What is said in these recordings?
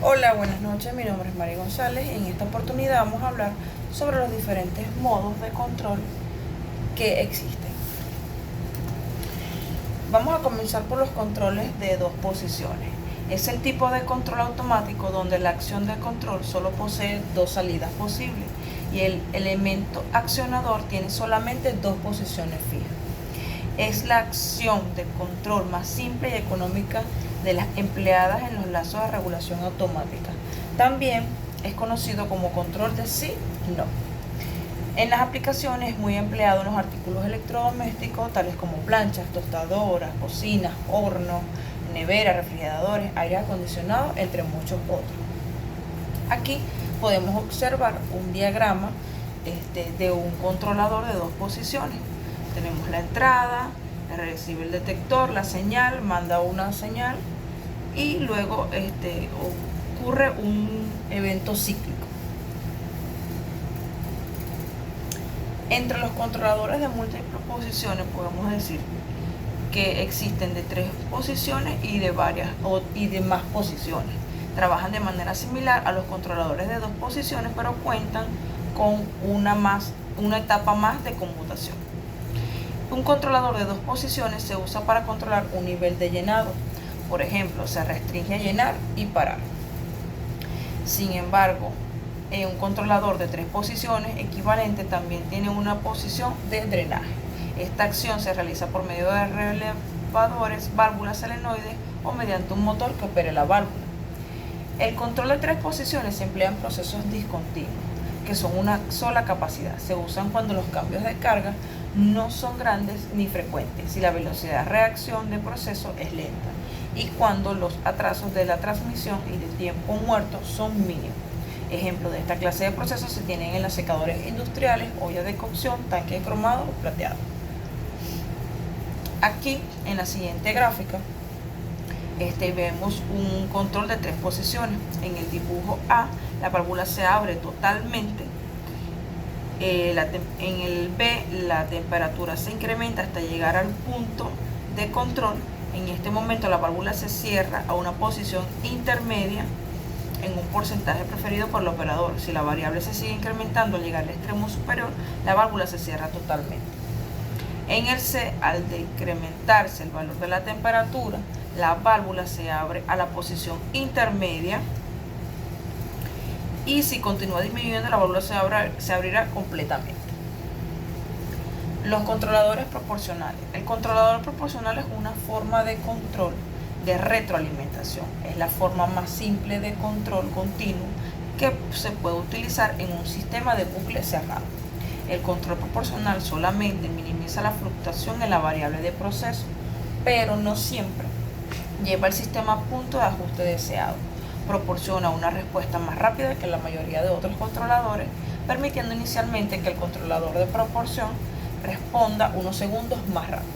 Hola, buenas noches, mi nombre es María González y en esta oportunidad vamos a hablar sobre los diferentes modos de control que existen. Vamos a comenzar por los controles de dos posiciones. Es el tipo de control automático donde la acción de control solo posee dos salidas posibles y el elemento accionador tiene solamente dos posiciones fijas. Es la acción de control más simple y económica de las empleadas en los lazos de regulación automática. También es conocido como control de sí y no. En las aplicaciones es muy empleado en los artículos electrodomésticos tales como planchas, tostadoras, cocinas, hornos, neveras, refrigeradores, aire acondicionado, entre muchos otros. Aquí podemos observar un diagrama de un controlador de dos posiciones. Tenemos la entrada, recibe el detector, la señal, manda una señal y luego ocurre un evento cíclico. Entre los controladores de múltiples posiciones podemos decir que existen de 3 posiciones y de más posiciones. Trabajan de manera similar a los controladores de 2 posiciones, pero cuentan con una etapa más de conmutación. Un controlador de 2 posiciones se usa para controlar un nivel de llenado. Por ejemplo, se restringe a llenar y parar. Sin embargo, un controlador de 3 posiciones equivalente también tiene una posición de drenaje. Esta acción se realiza por medio de relevadores, válvulas solenoides o mediante un motor que opere la válvula. El control de 3 posiciones se emplea en procesos discontinuos, que son una sola capacidad. Se usan cuando los cambios de carga no son grandes ni frecuentes, si la velocidad de reacción del proceso es lenta y cuando los atrasos de la transmisión y de tiempo muerto son mínimos. Ejemplos de esta clase de procesos se tienen en los secadores industriales, ollas de cocción, tanques cromados o plateados. Aquí en la siguiente gráfica vemos un control de 3 posiciones. En el dibujo A, la válvula se abre totalmente. En el B, la temperatura se incrementa hasta llegar al punto de control. En este momento la válvula se cierra a una posición intermedia en un porcentaje preferido por el operador. Si la variable se sigue incrementando al llegar al extremo superior, la válvula se cierra totalmente. En el C, al decrementarse el valor de la temperatura, la válvula se abre a la posición intermedia y si continúa disminuyendo, la válvula se abrirá completamente. Los controladores proporcionales. El controlador proporcional es una forma de control de retroalimentación. Es la forma más simple de control continuo que se puede utilizar en un sistema de bucle cerrado. El control proporcional solamente minimiza la fluctuación en la variable de proceso, pero no siempre lleva el sistema a punto de ajuste deseado. Proporciona una respuesta más rápida que la mayoría de otros controladores, permitiendo inicialmente que el controlador de proporción responda unos segundos más rápido.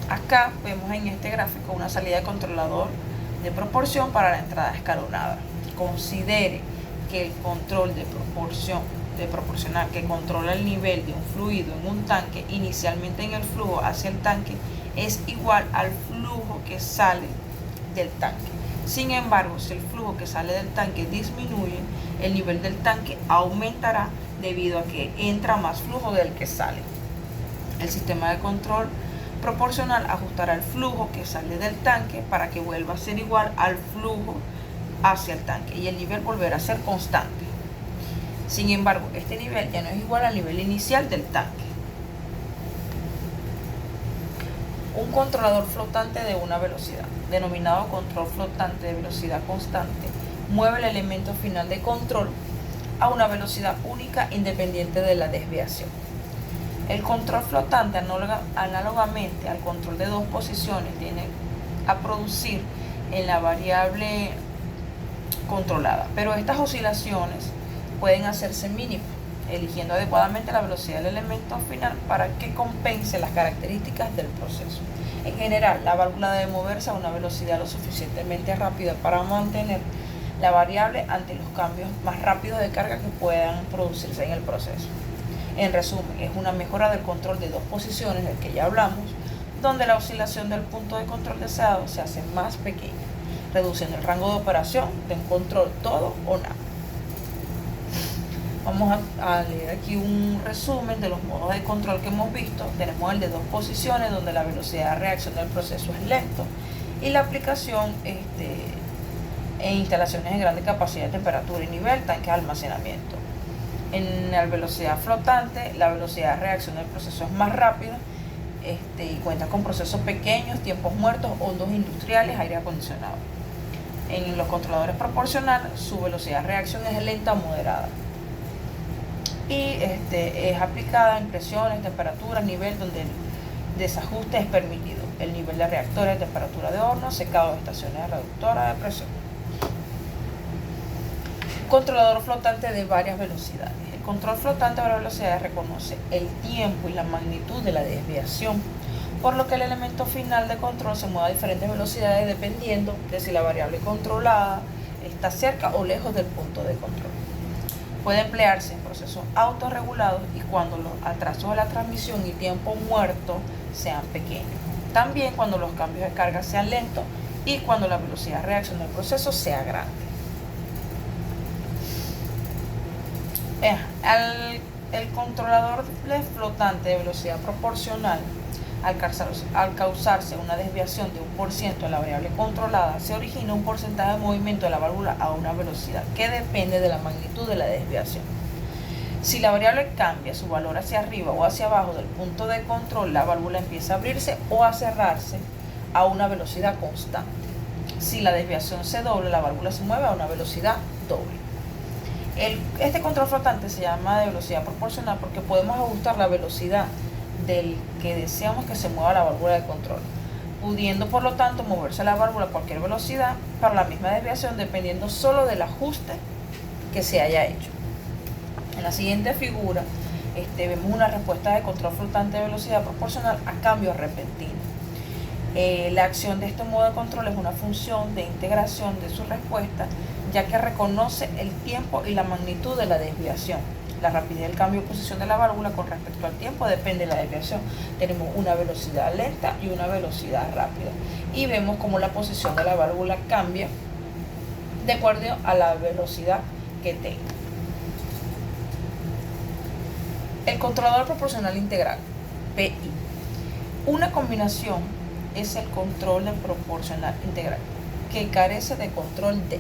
Acá vemos en este gráfico una salida de controlador de proporción para la entrada escalonada. Considere que el control de proporcional que controla el nivel de un fluido en un tanque inicialmente en el flujo hacia el tanque es igual al flujo que sale del tanque. Sin embargo, si el flujo que sale del tanque disminuye, el nivel del tanque aumentará debido a que entra más flujo del que sale. El sistema de control proporcional ajustará el flujo que sale del tanque para que vuelva a ser igual al flujo hacia el tanque y el nivel volverá a ser constante. Sin embargo, este nivel ya no es igual al nivel inicial del tanque. Un controlador flotante de una velocidad, denominado control flotante de velocidad constante, mueve el elemento final de control a una velocidad única independiente de la desviación. El control flotante, análogamente al control de 2 posiciones, tiene a producir en la variable controlada, pero estas oscilaciones pueden hacerse mínimas, eligiendo adecuadamente la velocidad del elemento final para que compense las características del proceso. En general, la válvula debe moverse a una velocidad lo suficientemente rápida para mantener la variable ante los cambios más rápidos de carga que puedan producirse en el proceso. En resumen, es una mejora del control de 2 posiciones del que ya hablamos, donde la oscilación del punto de control deseado se hace más pequeña. reduciendo el rango de operación de un control todo o nada. Vamos a leer aquí un resumen de los modos de control que hemos visto. Tenemos el de dos posiciones, donde la velocidad de reacción del proceso es lento, y la aplicación en instalaciones de grande capacidad de temperatura y nivel, tanques de almacenamiento. En la velocidad flotante, la velocidad de reacción del proceso es más rápida y cuenta con procesos pequeños, tiempos muertos, hornos industriales, aire acondicionado. En los controladores proporcionales, su velocidad de reacción es lenta o moderada. Y es aplicada en presiones, temperaturas, nivel donde el desajuste es permitido. El nivel de reactores, temperatura de horno, secado de estaciones reductoras de presión. Controlador flotante de varias velocidades. El control flotante de varias velocidades reconoce el tiempo y la magnitud de la desviación, por lo que el elemento final de control se mueve a diferentes velocidades dependiendo de si la variable controlada está cerca o lejos del punto de control. Puede emplearse en procesos autorregulados y cuando los atrasos de la transmisión y tiempo muerto sean pequeños. También cuando los cambios de carga sean lentos y cuando la velocidad de reacción del proceso sea grande. El controlador de flotante de velocidad proporcional, al causarse una desviación de 1% de la variable controlada, se origina un porcentaje de movimiento de la válvula a una velocidad que depende de la magnitud de la desviación. Si la variable cambia su valor hacia arriba o hacia abajo del punto de control, la válvula empieza a abrirse o a cerrarse a una velocidad constante. Si la desviación se dobla, la válvula se mueve a una velocidad doble. Este control flotante se llama de velocidad proporcional porque podemos ajustar la velocidad del que deseamos que se mueva la válvula de control, pudiendo por lo tanto moverse la válvula a cualquier velocidad para la misma desviación dependiendo solo del ajuste que se haya hecho. En la siguiente figura vemos una respuesta de control flotante de velocidad proporcional a cambios repentinos. La acción de este modo de control es una función de integración de su respuesta, ya que reconoce el tiempo y la magnitud de la desviación. La rapidez del cambio de posición de la válvula con respecto al tiempo depende de la desviación. Tenemos una velocidad lenta y una velocidad rápida. Y vemos cómo la posición de la válvula cambia de acuerdo a la velocidad que tenga. El controlador proporcional integral, PI. Una combinación es el control de proporcional integral, que carece de control de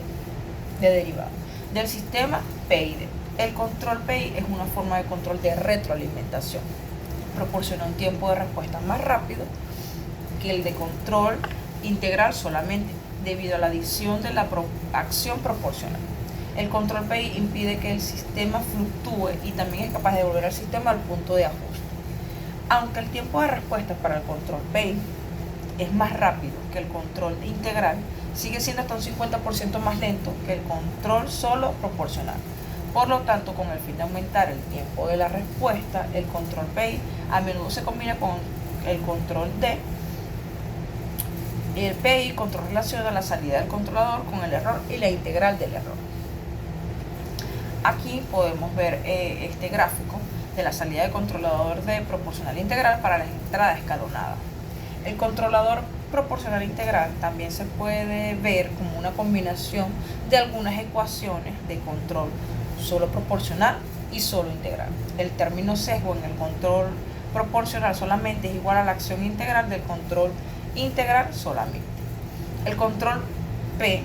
derivado del sistema PID. El control PI es una forma de control de retroalimentación. Proporciona un tiempo de respuesta más rápido que el de control integral solamente, debido a la adición de la acción proporcional. El control PI impide que el sistema fluctúe y también es capaz de devolver al sistema al punto de ajuste. Aunque el tiempo de respuesta para el control PI es más rápido que el control integral, sigue siendo hasta un 50% más lento que el control solo proporcional. Por lo tanto, con el fin de aumentar el tiempo de la respuesta, el control PI a menudo se combina con el control D. El PI control relaciona la salida del controlador con el error y la integral del error. Aquí podemos ver este gráfico de la salida del controlador de proporcional integral para la entrada escalonada. El controlador proporcional integral también se puede ver como una combinación de algunas ecuaciones de control solo proporcional y solo integral. El término sesgo en el control proporcional solamente es igual a la acción integral del control integral solamente. El control P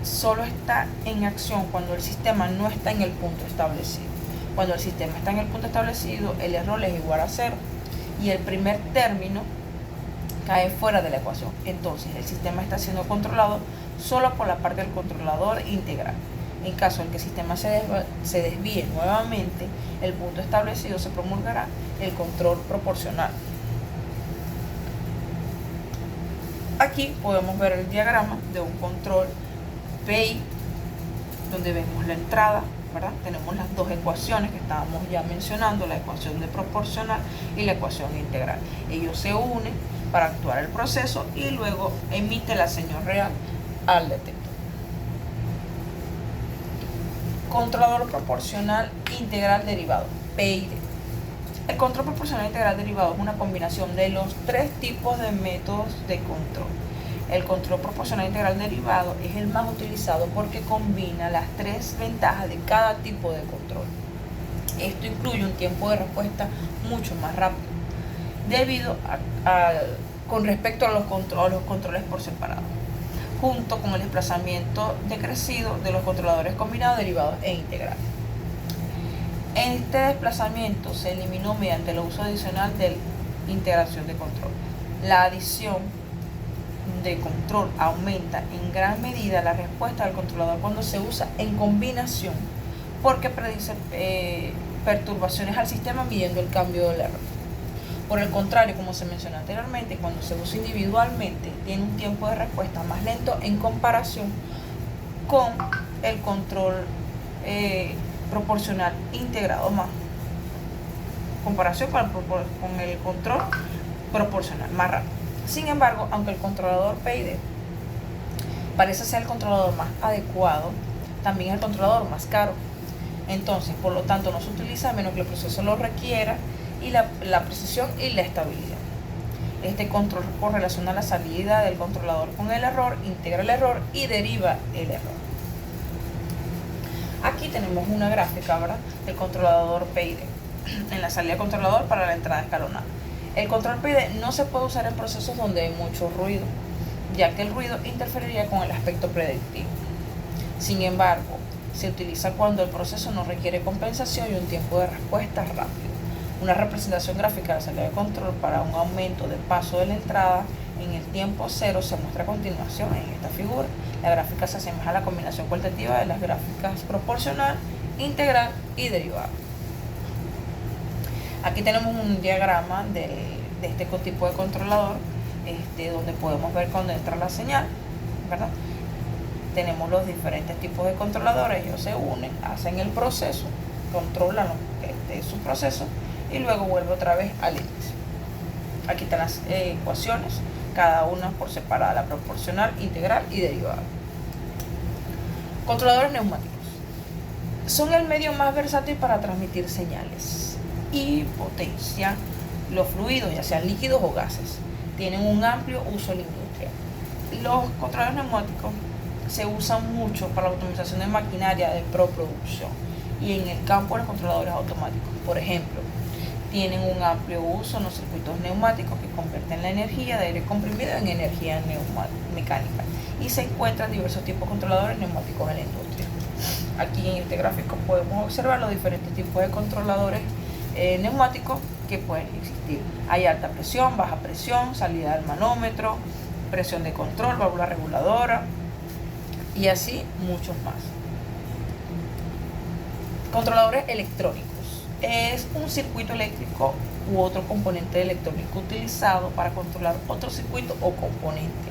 solo está en acción cuando el sistema no está en el punto establecido. Cuando el sistema está en el punto establecido, el error es igual a 0 y el primer término cae fuera de la ecuación. Entonces, el sistema está siendo controlado solo por la parte del controlador integral. En caso de que el sistema se desvíe nuevamente, el punto establecido se promulgará el control proporcional. Aquí podemos ver el diagrama de un control PI, donde vemos la entrada, ¿verdad? Tenemos las dos ecuaciones que estábamos ya mencionando, la ecuación de proporcional y la ecuación integral. Ellos se unen para actuar el proceso y luego emite la señal real al detector. Controlador proporcional integral derivado, PID. El control proporcional integral derivado es una combinación de los tres tipos de métodos de control. El control proporcional integral derivado es el más utilizado porque combina las tres ventajas de cada tipo de control. Esto incluye un tiempo de respuesta mucho más rápido, debido con respecto a los controles por separado, junto con el desplazamiento decrecido de los controladores combinados, derivados e integrales. Este desplazamiento se eliminó mediante el uso adicional de integración de control. La adición de control aumenta en gran medida la respuesta del controlador cuando se usa en combinación, porque predice perturbaciones al sistema midiendo el cambio del error. Por el contrario, como se mencionó anteriormente, cuando se usa individualmente tiene un tiempo de respuesta más lento en comparación con el control proporcional integrado comparación con el control proporcional más rápido. Sin embargo, aunque el controlador PID parece ser el controlador más adecuado, también es el controlador más caro. Entonces, por lo tanto, no se utiliza a menos que el proceso lo requiera, y la precisión y la estabilidad. Este control correlaciona la salida del controlador con el error, integra el error y deriva el error. Aquí tenemos una gráfica, ¿verdad?, del controlador PID en la salida del controlador para la entrada escalonada. El control PID no se puede usar en procesos donde hay mucho ruido, ya que el ruido interferiría con el aspecto predictivo. Sin embargo, se utiliza cuando el proceso no requiere compensación y un tiempo de respuesta rápido. Una representación gráfica de la salida de control para un aumento de paso de la entrada en el tiempo cero se muestra a continuación en esta figura. La gráfica se asemeja a la combinación cualitativa de las gráficas proporcional, integral y derivada. Aquí tenemos un diagrama de este tipo de controlador, donde podemos ver cuando entra la señal, ¿verdad? Tenemos los diferentes tipos de controladores, ellos se unen, hacen el proceso, controlan su proceso y luego vuelve otra vez al índice. Aquí están las ecuaciones, cada una por separada, la proporcional, integral y derivada. Controladores neumáticos son el medio más versátil para transmitir señales y potencia los fluidos, ya sean líquidos o gases. Tienen un amplio uso en la industria. Los controladores neumáticos se usan mucho para la optimización de maquinaria de preproducción y en el campo de los controladores automáticos. Por ejemplo, tienen un amplio uso en los circuitos neumáticos que convierten la energía de aire comprimido en energía mecánica, y se encuentran diversos tipos de controladores neumáticos en la industria. Aquí en este gráfico podemos observar los diferentes tipos de controladores neumáticos que pueden existir. Hay alta presión, baja presión, salida del manómetro, presión de control, válvula reguladora y así muchos más. Controladores electrónicos. Es un circuito eléctrico u otro componente electrónico utilizado para controlar otro circuito o componente.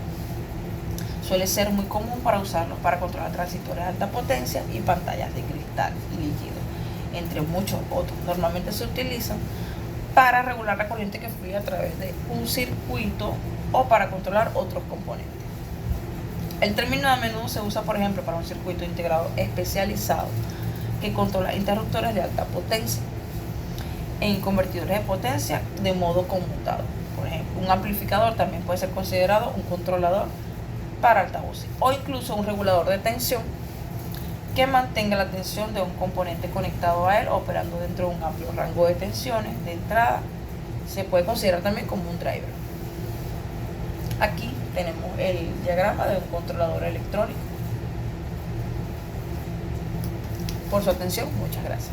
Suele ser muy común para usarlos para controlar transistores de alta potencia y pantallas de cristal líquido, entre muchos otros. Normalmente se utilizan para regular la corriente que fluye a través de un circuito o para controlar otros componentes. El término a menudo se usa, por ejemplo, para un circuito integrado especializado que controla interruptores de alta potencia en convertidores de potencia de modo conmutado. Por ejemplo, un amplificador también puede ser considerado un controlador para altavoces, o incluso un regulador de tensión que mantenga la tensión de un componente conectado a él, operando dentro de un amplio rango de tensiones de entrada. Se puede considerar también como un driver. Aquí tenemos el diagrama de un controlador electrónico. Por su atención, muchas gracias.